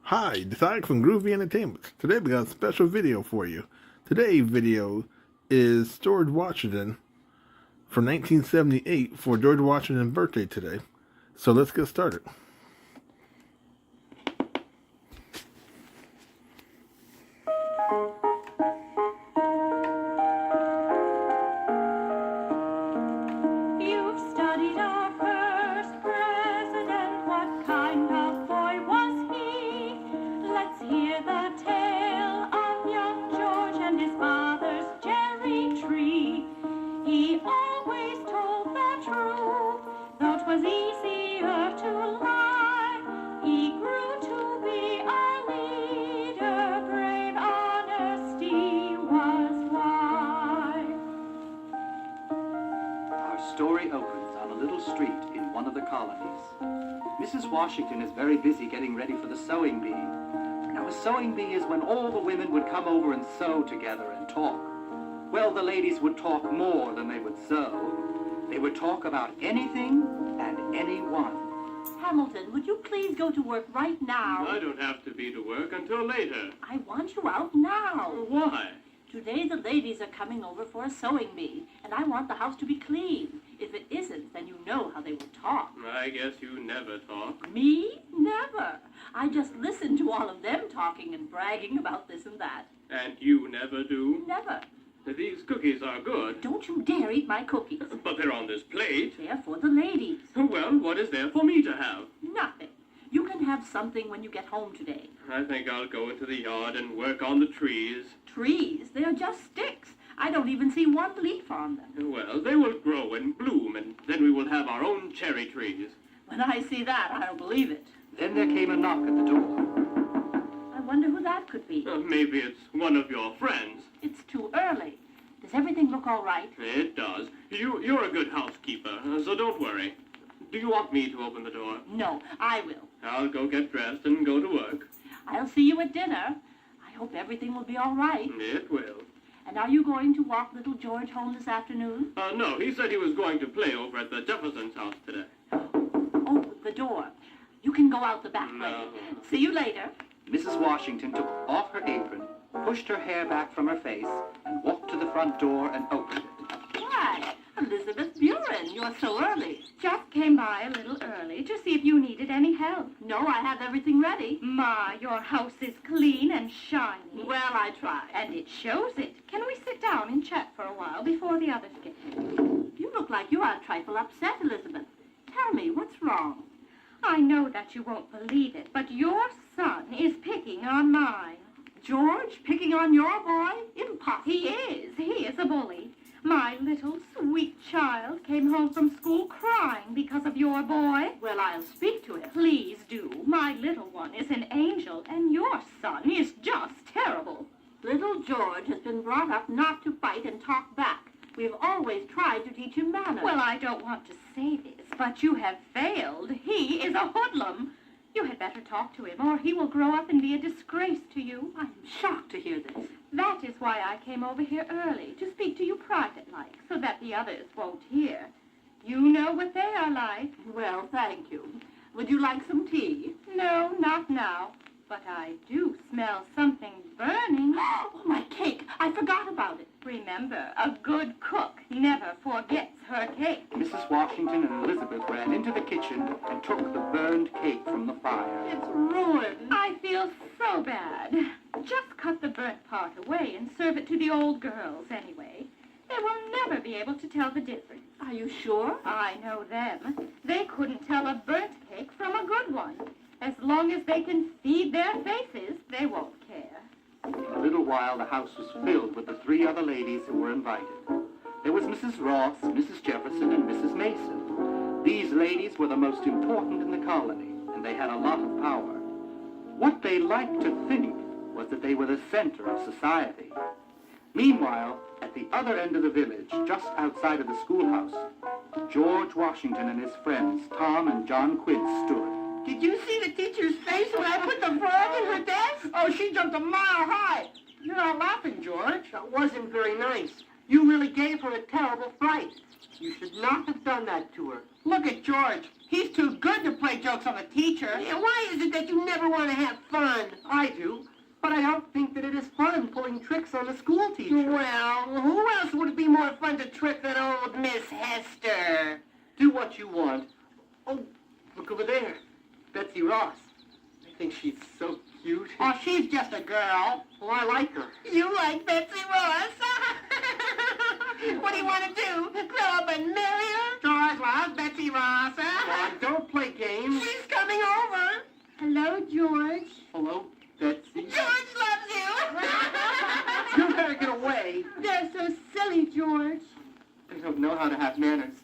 Hi, this is Alex from Groovy Entertainment. Today we got a special video for you. Today's video is George Washington from 1978 for George Washington's birthday today. So let's get started. You've studied our first president. What kind of boy was he? Let's hear the tale of young George and his father's cherry tree. He always told the truth, though 'twas easier to lie. He grew to be a leader, brave honesty was why. Our story opens on a little street in one of the colonies. Mrs. Washington is very busy getting ready for the sewing bee. Now, a sewing bee is when all the women would come over and sew together and talk. Well, the ladies would talk more than they would sew. They would talk about anything and anyone. Hamilton, would you please go to work right now? I don't have to be to work until later. I want you out now. Why? Today the ladies are coming over for a sewing bee, and I want the house to be clean. If it isn't, then you know how they will talk. I guess you never talk. Me? Never. I just listen to all of them talking and bragging about this and that. And you never do? Never. These cookies are good, Don't you dare eat my cookies. but they're on this plate. They're for the ladies. Well, what is there for me to have? Nothing. You can have something when you get home today. I think I'll go into the yard and work on the trees. Trees? They're just sticks. I don't even see one leaf on them. Well, they will grow and bloom, and then we will have our own cherry trees. When I see that, I'll believe it. Then there came a knock at the door. I wonder who that could be. Maybe it's one of your friends. It's too early. Does everything look all right? It does. You're a good housekeeper, so don't worry. Do you want me to open the door? No, I will. I'll go get dressed and go to work. I'll see you at dinner. I hope everything will be all right. It will. And are you going to walk little George home this afternoon? No, he said he was going to play over at the Jeffersons' house today. Oh, the door. You can go out the back way. No. See you later. Mrs. Washington took off her apron, pushed her hair back from her face, and walked to the front door and opened it. Why, Elizabeth Buren, you're so early. Just came by a little early to see if you needed any help. No, I have everything ready. Ma, your house is clean and shiny. Well, I tried. And it shows it. Can we sit down and chat for a while before the others get here? You look like you are a trifle upset, Elizabeth. Tell me, what's wrong? I know that you won't believe it, but your son is picking on mine. George picking on your boy? Impossible. He is a bully. My little sweet child came home from school crying because of your boy. Well, I'll speak to him. Please do. My little one is an angel, and your son is just terrible. Little George has been brought up not to fight and talk back. We've always tried to teach him manners. Well, I don't want to say this, but you have failed. He is a hoodlum. You had better talk to him, or he will grow up and be a disgrace to you. I'm shocked to hear this. That is why I came over here early, to speak to you private-like, so that the others won't hear. You know what they are like. Well, thank you. Would you like some tea? No, not now. But I do smell something burning. Oh, my cake. I forgot about it. Remember, a good cook never forgets her cake. Mrs. Washington and Elizabeth ran into the kitchen and took the burned cake from the fire. It's ruined. I feel so bad. Just cut the burnt part away and serve it to the old girls anyway. They will never be able to tell the difference. Are you sure? I know them. They couldn't tell a burnt cake from a good one. As long as they can feed their faces, they won't care. In a little while, the house was filled with the three other ladies who were invited. There was Mrs. Ross, Mrs. Jefferson, and Mrs. Mason. These ladies were the most important in the colony, and they had a lot of power. What they liked to think was that they were the center of society. Meanwhile, at the other end of the village, just outside of the schoolhouse, George Washington and his friends, Tom and John Quince, stood. Did you see the teacher's face when I put the frog in her desk? Oh, she jumped a mile high. You're not laughing, George. That wasn't very nice. You really gave her a terrible fright. You should not have done that to her. Look at George. He's too good to play jokes on the teacher. Yeah, why is it that you never ever want to have fun? I do, but I don't think that it is fun pulling tricks on the school teacher. Well, who else would it be more fun to trick than old Miss Hester? Do what you want. Oh, look over there. Betsy Ross. I think she's so cute. Oh, she's just a girl. Well, I like her. You like Betsy Ross? What do you want to do? Grow up and marry her? George loves Betsy Ross. Come on, don't play games. She's coming over. Hello, George. Hello, Betsy. George loves you. You better get away. They're so silly, George. I don't know how to have manners.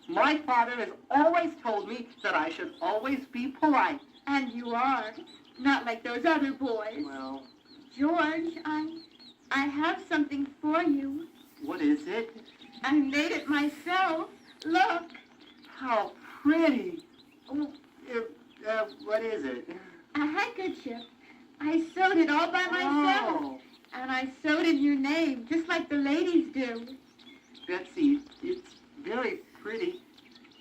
My father has always told me that I should always be polite. And you are. Not like those other boys. Well, George, I have something for you. what is it? I made it myself. Look. How pretty. Oh, what is it? A handkerchief. I sewed it all by myself. Oh, And I sewed in your name, just like the ladies do. Betsy, it's very pretty.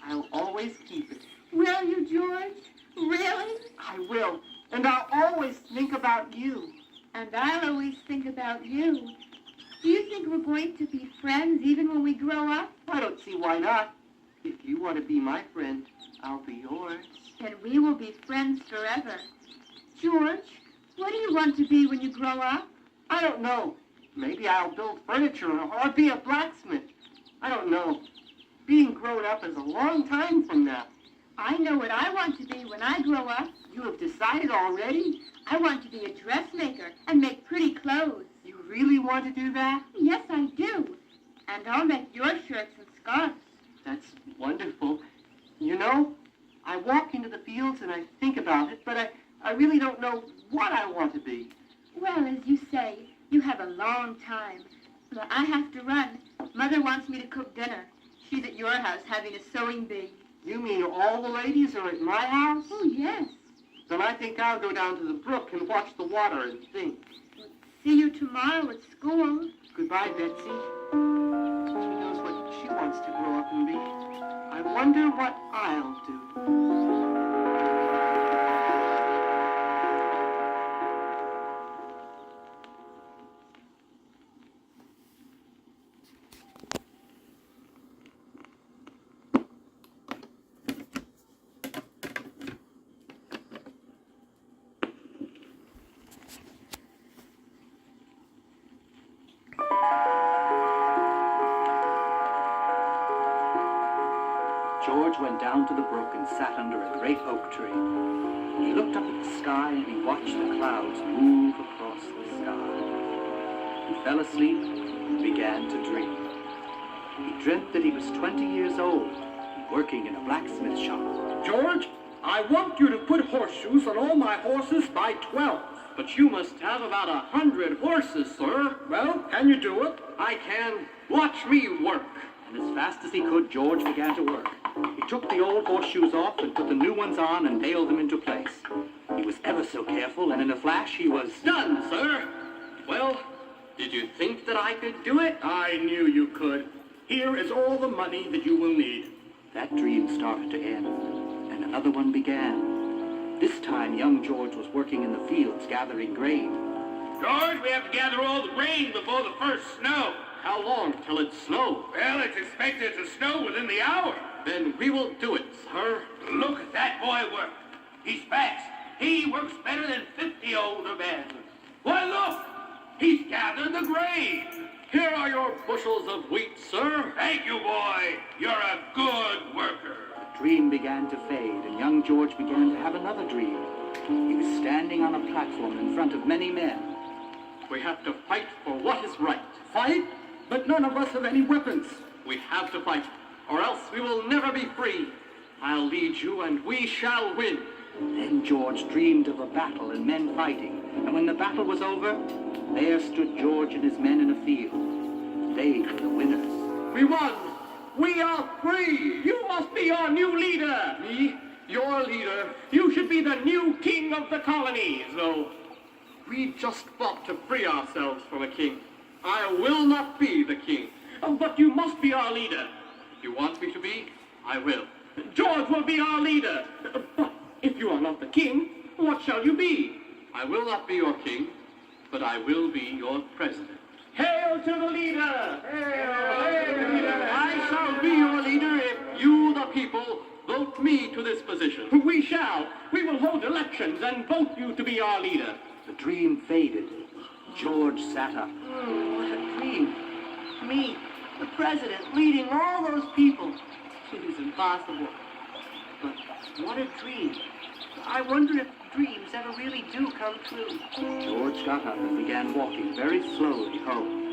I'll always keep it. Will you, George? Really? I will. And I'll always think about you. And I'll always think about you. Do you think we're going to be friends even when we grow up? I don't see why not. If you want to be my friend, I'll be yours. Then we will be friends forever. George, what do you want to be when you grow up? I don't know. Maybe I'll build furniture or be a blacksmith. I don't know. Being grown up is a long time from now. I know what I want to be when I grow up. You have decided already? I want to be a dressmaker and make pretty clothes. You really want to do that? Yes, I do. And I'll make your shirts and scarves. That's wonderful. You know, I walk into the fields and I think about it, but I really don't know what I want to be. Well, as you say, you have a long time. But I have to run. Mother wants me to cook dinner. She's at your house having a sewing bee. You mean all the ladies are at my house? Oh, yes. Then I think I'll go down to the brook and watch the water and think. See you tomorrow at school. Goodbye, Betsy. She knows what she wants to grow up and be. I wonder what I'll do. George went down to the brook and sat under a great oak tree. He looked up at the sky and he watched the clouds move across the sky. He fell asleep and began to dream. He dreamt that he was 20 years old, working in a blacksmith shop. George, I want you to put horseshoes on all my horses by 12. But you must have about 100 horses, sir. Well, can you do it? I can. Watch me work. And as fast as he could, George began to work. He took the old horseshoes off and put the new ones on and nailed them into place. He was ever so careful, and in a flash he was Done, sir. Well, did you think that I could do it? I knew you could. Here is all the money that you will need. That dream started to end, and another one began. This time, young George was working in the fields gathering grain. George, we have to gather all the grain before the first snow. How long till it snows? Well, it's expected to snow within the hour. Then we will do it, sir. Look at that boy work. He's fast. He works better than 50 older men. Why, look! He's gathered the grain. Here are your bushels of wheat, sir. Thank you, boy. You're a good worker. The dream began to fade, and young George began to have another dream. He was standing on a platform in front of many men. We have to fight for what is right. Fight? But none of us have any weapons. We have to fight, or else we will never be free. I'll lead you, and we shall win. Then George dreamed of a battle and men fighting, and when the battle was over, there stood George and his men in a field. They were the winners. We won! We are free! You must be our new leader! Me? Your leader? You should be the new king of the colonies, though. We just fought to free ourselves from a king. I will not be the king, but you must be our leader. If you want me to be, I will. George will be our leader. But if you are not the king, What shall you be? I will not be your king, but I will be your president. Hail to the leader! I shall be your leader if you, the people, vote me to this position. We shall. We will hold elections and vote you to be our leader. The dream faded. George sat up. What a dream. Me, the president, leading all those people. It is impossible. But what a dream. I wonder if dreams ever really do come true. George got up and began walking very slowly home.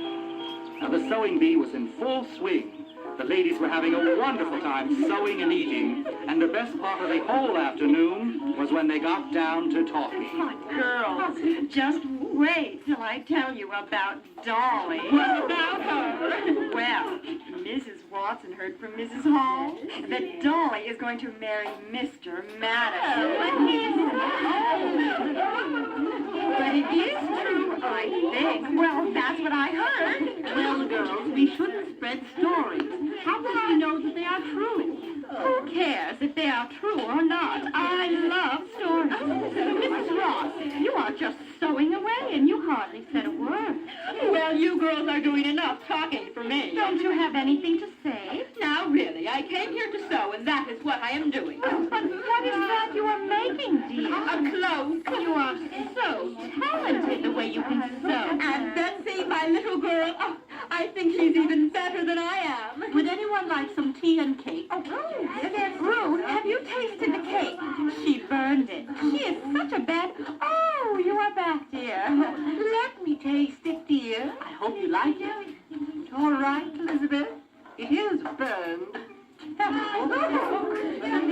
Now the sewing bee was in full swing. The ladies were having a wonderful time sewing and eating, and the best part of the whole afternoon was when they got down to talking. Girls, just wait till I tell you about Dolly. What about her? Well, Mrs. Watson heard from Mrs. Hall that Dolly is going to marry Mr. Madison. But it is true, I think. Well, that's what I heard. Well, girls, we shouldn't spread stories. How will we know that they are true? Who cares if they are true or not? I love stories. Mrs. Ross, you are just sewing away and you hardly said a word. Well, you girls are doing enough talking for me. Don't you have anything to say? Now, really, I came here to sew, and that is what I am doing. But what is that you are making, dear? A cloak. You are so talented the way you can sew. And Betsy, my little girl, oh, I think she's even better than I am. Would anyone like some tea and cake? Oh, Ruth, have you tasted the cake? She burned it. She is such a bad... Oh, you are back, dear. Let me taste it, dear. I hope you like it. All right, Elizabeth. It is burned.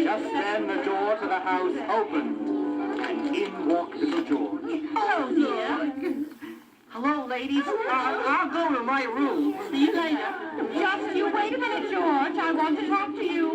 Just then the door to the house opened, and in walked little George. Hello, dear. Hello, ladies. I'll go to my room. See you later. Just you wait a minute, George. I want to talk to you.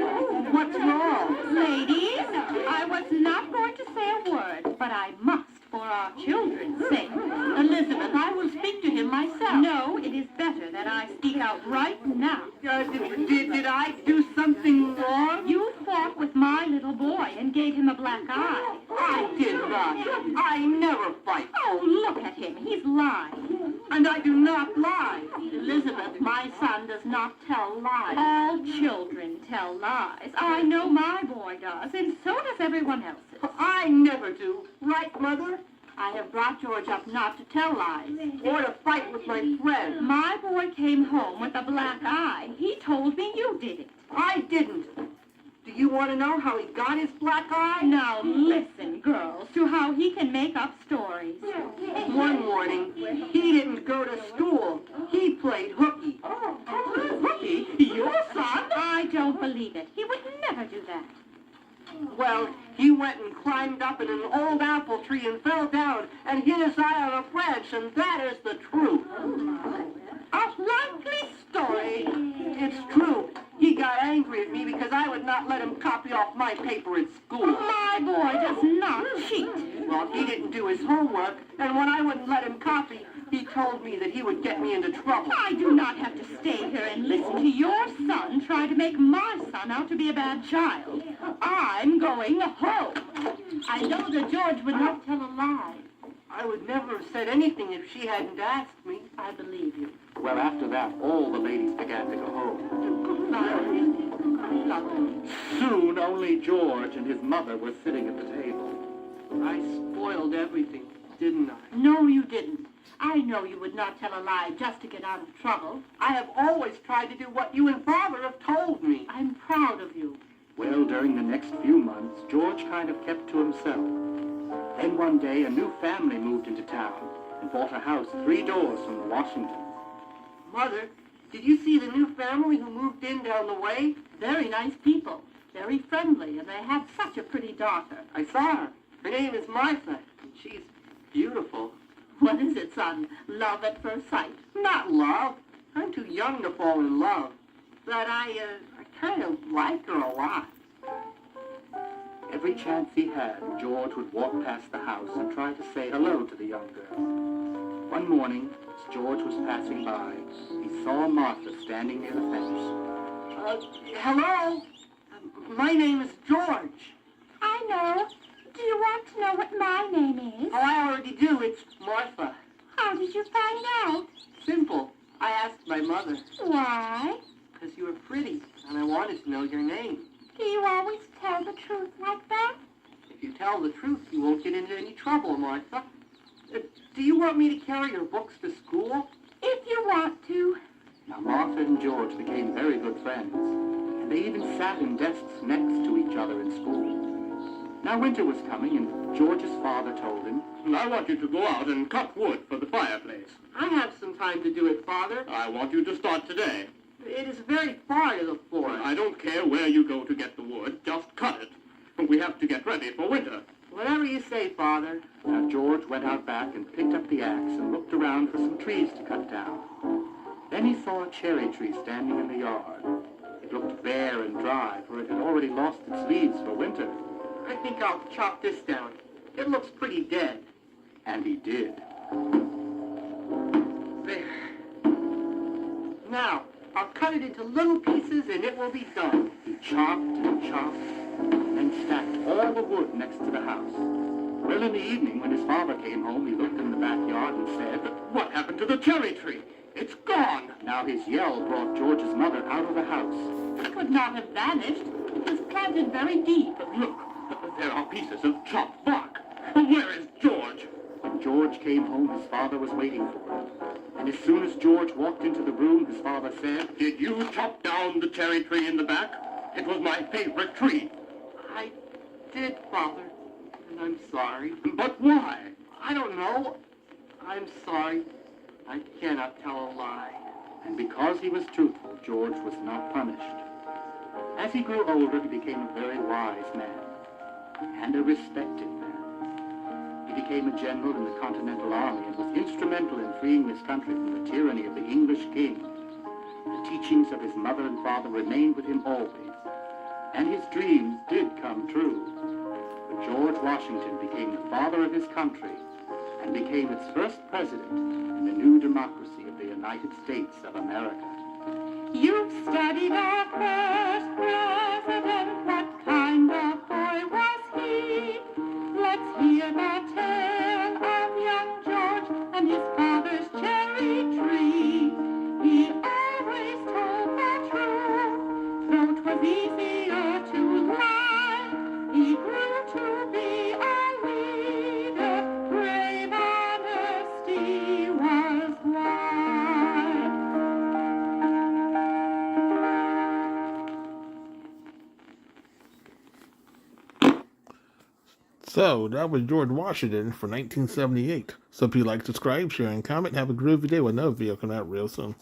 What's wrong? Ladies, I was not going to say a word, but I must for our children's sake. Elizabeth, I will speak to him myself. No, it is better that I speak out right now. Did I do something wrong? You fought with my little boy and gave him a black eye. I did not. I never fight. Oh, look at him. He's lying. And I do not lie. Elizabeth, my son does not tell lies. All children tell lies. I know my boy does, and so does everyone else's. I never do. Right, Mother? I have brought George up not to tell lies or to fight with my friends. My boy came home with a black eye. He told me you did it. I didn't. Do you want to know how he got his black eye? Now listen, girls, to how he can make up stories. One morning, he didn't go to school. He played hooky. Hooky? Your son? I don't believe it. He would never do that. Well, he went and climbed up in an old apple tree and fell down and hit his eye on a branch, and that is the truth. A likely story. It's true. He got angry at me because I would not let him copy off my paper at school. My boy does not cheat. Well, he didn't do his homework, and when I wouldn't let him copy, he told me that he would get me into trouble. I do not have to stay here and listen to your son try to make my son out to be a bad child. I'm going home. I know that George would not tell a lie. I would never have said anything if she hadn't asked me. I believe you. Well, after that, all the ladies began to go home. Soon, only George and his mother were sitting at the table. I spoiled everything, didn't I? No, you didn't. I know you would not tell a lie just to get out of trouble. I have always tried to do what you and Father have told me. I'm proud of you. Well, during the next few months, George kind of kept to himself. Then one day, a new family moved into town and bought a house 3 doors from the Washingtons. Mother, did you see the new family who moved in down the way? Very nice people, very friendly, and they have such a pretty daughter. I saw her. Her name is Martha, and she's beautiful. What is it, son? Love at first sight? Not love. I'm too young to fall in love. But I kind of like her a lot. Every chance he had, George would walk past the house and try to say hello to the young girl. One morning, as George was passing by, he saw Martha standing near the fence. Hello? My name is George. I know. Do you want to know what my name is? Oh, I already do. It's Martha. How did you find out? Simple. I asked my mother. Why? Because you were pretty, and I wanted to know your name. Do you always tell the truth like that? If you tell the truth, you won't get into any trouble, Martha. Do you want me to carry your books to school? If you want to. Now, Martha and George became very good friends, and they even sat in desks next to each other in school. Now winter was coming, and George's father told him, I want you to go out and cut wood for the fireplace. I have some time to do it, Father. I want you to start today. It is very far to the forest. I don't care where you go to get the wood, just cut it. We have to get ready for winter. Whatever you say, Father. Now George went out back and picked up the axe and looked around for some trees to cut down. Then he saw a cherry tree standing in the yard. It looked bare and dry, for it had already lost its leaves for winter. I think I'll chop this down. It looks pretty dead. And he did. There. Now, I'll cut it into little pieces and it will be done. He chopped and chopped, and then stacked all the wood next to the house. Well, in the evening, when his father came home, he looked in the backyard and said, What happened to the cherry tree? It's gone. Now his yell brought George's mother out of the house. It could not have vanished. It was planted very deep. Look, there are pieces of chopped bark. Where is George? When George came home, his father was waiting for him. And as soon as George walked into the room, his father said, Did you chop down the cherry tree in the back? It was my favorite tree. I did, Father. And I'm sorry. But why? I don't know. I'm sorry. I cannot tell a lie. And because he was truthful, George was not punished. As he grew older, he became a very wise man and a respected man. He became a general in the Continental Army and was instrumental in freeing his country from the tyranny of the English king. The teachings of his mother and father remained with him always, and his dreams did come true. But George Washington became the father of his country and became its first president in the new democracy of the United States of America. You've studied our first president. What kind of boy was he? Let's hear the tale of young George and his father's cherry tree. He always told the truth, though 'twas easier to lie. He grew to be a leader. Brave honesty was why. So, that was George Washington for 1978. So if you like, subscribe, share, and comment, have a groovy day with another video coming out real soon.